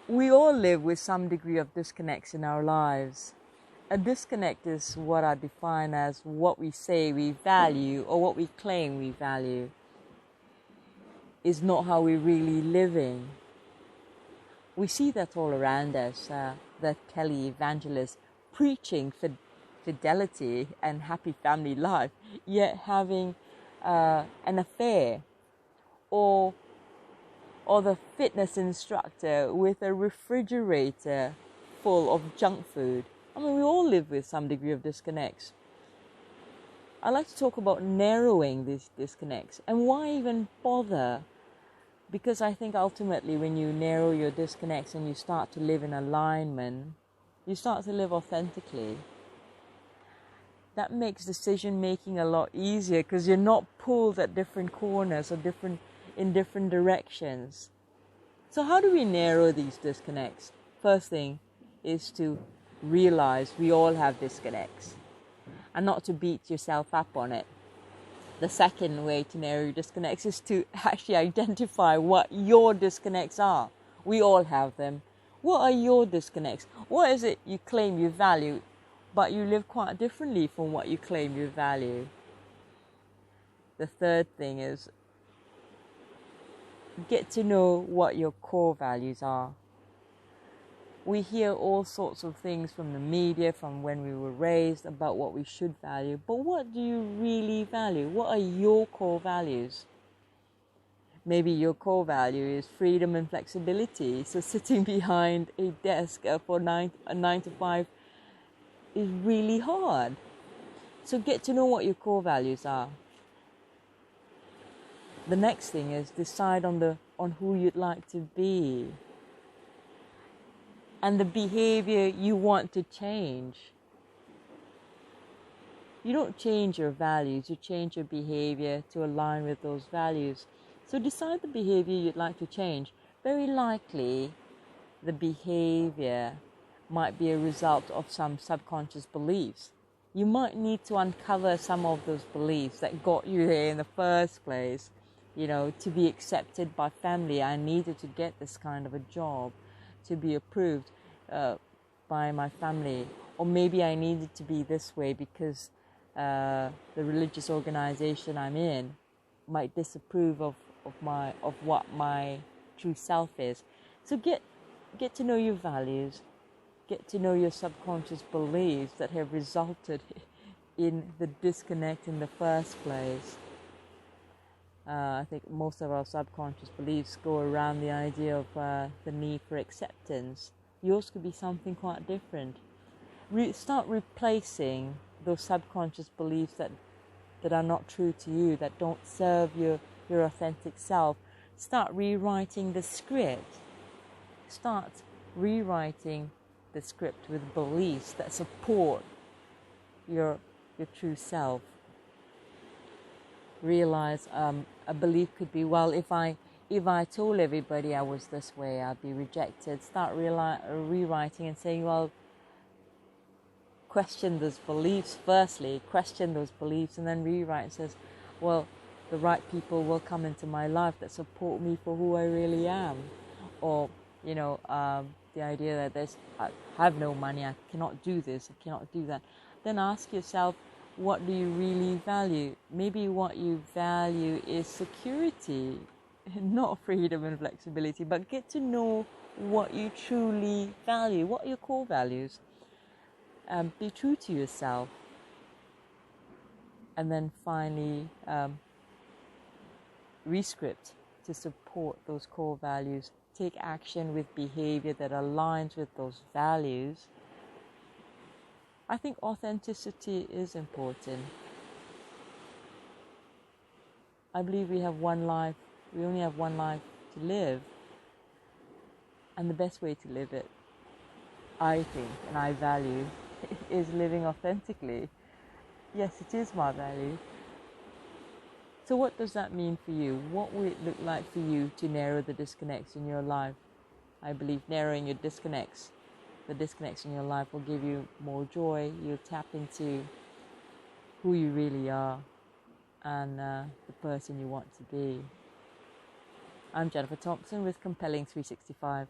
We all live with some degree of disconnects in our lives. A disconnect is what I define as what we say we value or what we claim we value is not how we're really living. We see that all around us, that Kelly evangelist preaching fidelity and happy family life, yet having an affair, or the fitness instructor with a refrigerator full of junk food. I mean, we all live with some degree of disconnects. I like to talk about narrowing these disconnects. And why even bother? Because I think ultimately when you narrow your disconnects and you start to live in alignment, you start to live authentically. That makes decision making a lot easier because you're not pulled at different corners or in different directions. So how do we narrow these disconnects? First thing is to realize we all have disconnects and not to beat yourself up on it. The second way to narrow your disconnects is to actually identify what your disconnects are. We all have them. What are your disconnects? What is it you claim you value, but you live quite differently from what you claim you value? The third thing is get to know what your core values are. We hear all sorts of things from the media, from when we were raised, about what we should value. But what do you really value? What are your core values? Maybe your core value is freedom and flexibility. So sitting behind a desk for 9 to 5 is really hard. So get to know what your core values are. The next thing is decide on who you'd like to be and the behavior you want to change. You don't change your values, you change your behavior to align with those values. So decide the behavior you'd like to change. Very likely, the behavior might be a result of some subconscious beliefs. You might need to uncover some of those beliefs that got you there in the first place. To be accepted by family, I needed to get this kind of a job to be approved by my family. Or maybe I needed to be this way because the religious organization I'm in might disapprove of what my true self is. So get to know your values, get to know your subconscious beliefs that have resulted in the disconnect in the first place. I think most of our subconscious beliefs go around the idea of the need for acceptance. Yours could be something quite different. Start replacing those subconscious beliefs that are not true to you, that don't serve your authentic self. Start rewriting the script. Start rewriting the script with beliefs that support your true self. Realize a belief could be, well, if I told everybody I was this way, I'd be rejected. Start rewriting and saying, well, question those beliefs firstly, question those beliefs, and then rewrite and says, well, the right people will come into my life that support me for who I really am. Or, the idea that I have no money, I cannot do this, I cannot do that. Then ask yourself, what do you really value? Maybe what you value is security, not freedom and flexibility, but get to know what you truly value. What are your core values? Be true to yourself. And then finally, rescript to support those core values. Take action with behavior that aligns with those values. I think authenticity is important. I believe we only have one life to live. And the best way to live it, I think, and I value, is living authentically. Yes, it is my value. So what does that mean for you? What would it look like for you to narrow the disconnects in your life? I believe narrowing the disconnects in your life will give you more joy. You'll tap into who you really are and the person you want to be. I'm Jennifer Thompson with Compelling 365.